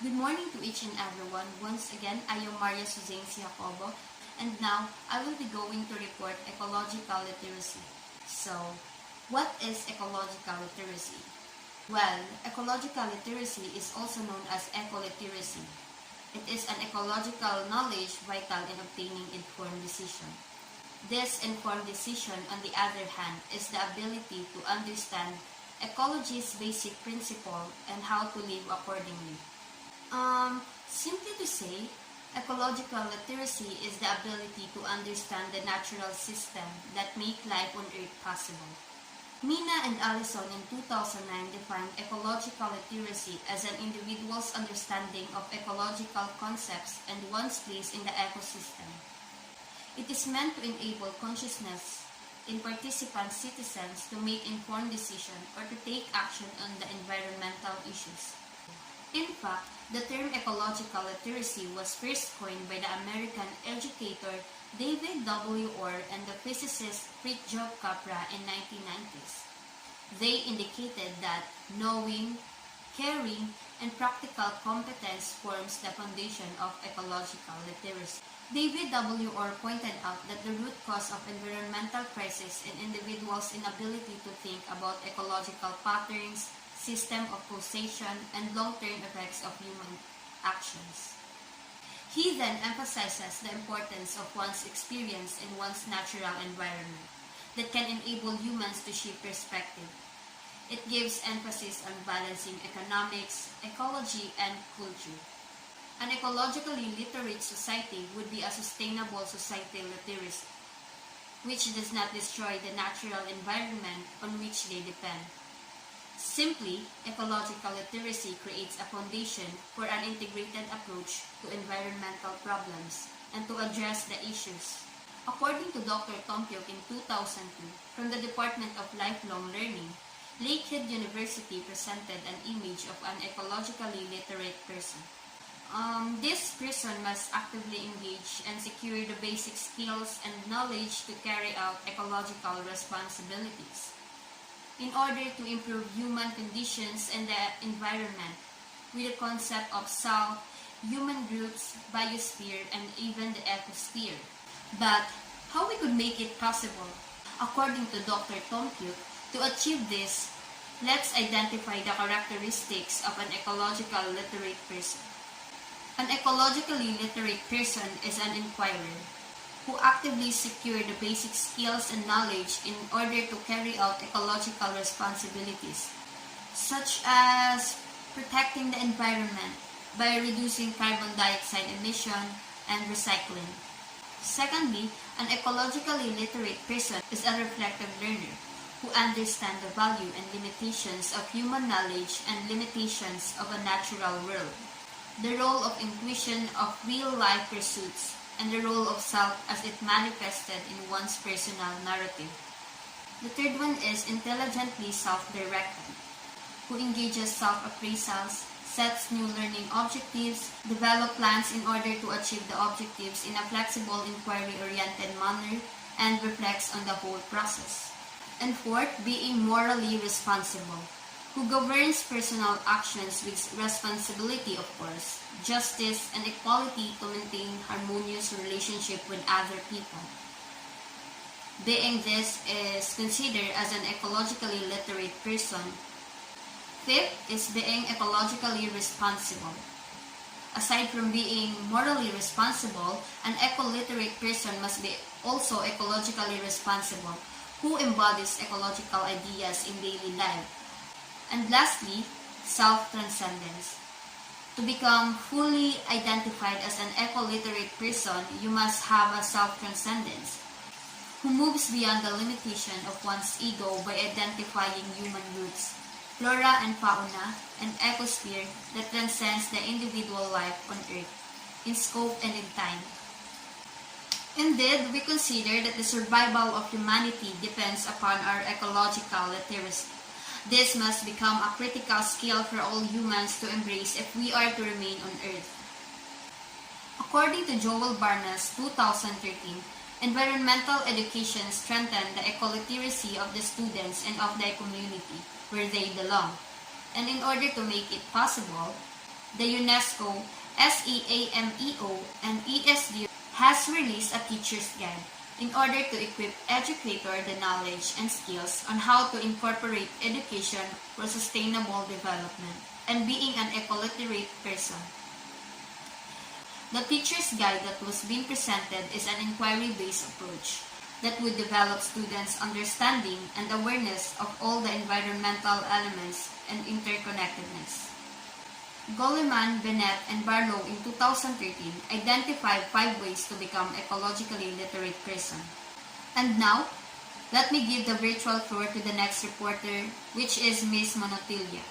Good morning to each and everyone. Once again, I am Maria Suzanne Jacobo, and now I will be going to report ecological literacy. So, what is ecological literacy? Well, ecological literacy is also known as eco-literacy. It is an ecological knowledge vital in obtaining informed decision. This informed decision, on the other hand, is the ability to understand ecology's basic principle and how to live accordingly. Simply to say, ecological literacy is the ability to understand the natural system that make life on Earth possible. Mina and Allison in 2009 defined ecological literacy as an individual's understanding of ecological concepts and one's place in the ecosystem. It is meant to enable consciousness in participant citizens to make informed decisions or to take action on the environmental issues. In fact, the term ecological literacy was first coined by the American educator David W. Orr and the physicist Fritjof Capra in 1990s. They indicated that knowing, caring, and practical competence forms the foundation of ecological literacy. David W. Orr pointed out that the root cause of environmental crisis in individuals' inability to think about ecological patterns, system of causation, and long-term effects of human actions. He then emphasizes the importance of one's experience in one's natural environment that can enable humans to shift perspective. It gives emphasis on balancing economics, ecology, and culture. An ecologically literate society would be a sustainable societal literacy, which does not destroy the natural environment on which they depend. Simply, ecological literacy creates a foundation for an integrated approach to environmental problems and to address the issues. According to Dr. Tom Pyuk in 2002, from the Department of Lifelong Learning, Lakehead University presented an image of an ecologically literate person. This person must actively engage and secure the basic skills and knowledge to carry out ecological responsibilities in order to improve human conditions and the environment with the concept of self, human groups, biosphere, and even the ecosphere. But how we could make it possible? According to Dr. Tom Pyuk, to achieve this, let's identify the characteristics of an ecological literate person. An ecologically literate person is an inquirer who actively secure the basic skills and knowledge in order to carry out ecological responsibilities, such as protecting the environment by reducing carbon dioxide emission and recycling. Secondly, an ecologically literate person is a reflective learner who understands the value and limitations of human knowledge and limitations of a natural world, the role of intuition of real-life pursuits, and the role of self as it manifested in one's personal narrative. The third one is intelligently self-directed, who engages self-appraisals, sets new learning objectives, develops plans in order to achieve the objectives in a flexible, inquiry-oriented manner, and reflects on the whole process. And fourth, being morally responsible, who governs personal actions with responsibility, of course, justice, and equality to maintain harmonious relationship with other people. Being this is considered as an ecologically literate person. Fifth is being ecologically responsible. Aside from being morally responsible, an eco-literate person must be also ecologically responsible, who embodies ecological ideas in daily life. And lastly, self-transcendence. To become fully identified as an eco-literate person, you must have a self-transcendence, who moves beyond the limitation of one's ego by identifying human roots, flora and fauna, and ecosphere that transcends the individual life on Earth, in scope and in time. Indeed, we consider that the survival of humanity depends upon our ecological literacy. This must become a critical skill for all humans to embrace if we are to remain on Earth. According to Joel Barnes' 2013, environmental education strengthens the ecoliteracy of the students and of the community where they belong. And in order to make it possible, the UNESCO, SEAMEO, and ESD has released a teacher's guide in order to equip educators the knowledge and skills on how to incorporate education for sustainable development and being an eco-literate person. The teacher's guide that was being presented is an inquiry-based approach that would develop students' understanding and awareness of all the environmental elements and interconnectedness. Goleman, Bennett, and Barlow in 2013 identified 5 ways to become ecologically literate person. And now, let me give the virtual floor to the next reporter, which is Ms. Monotilia.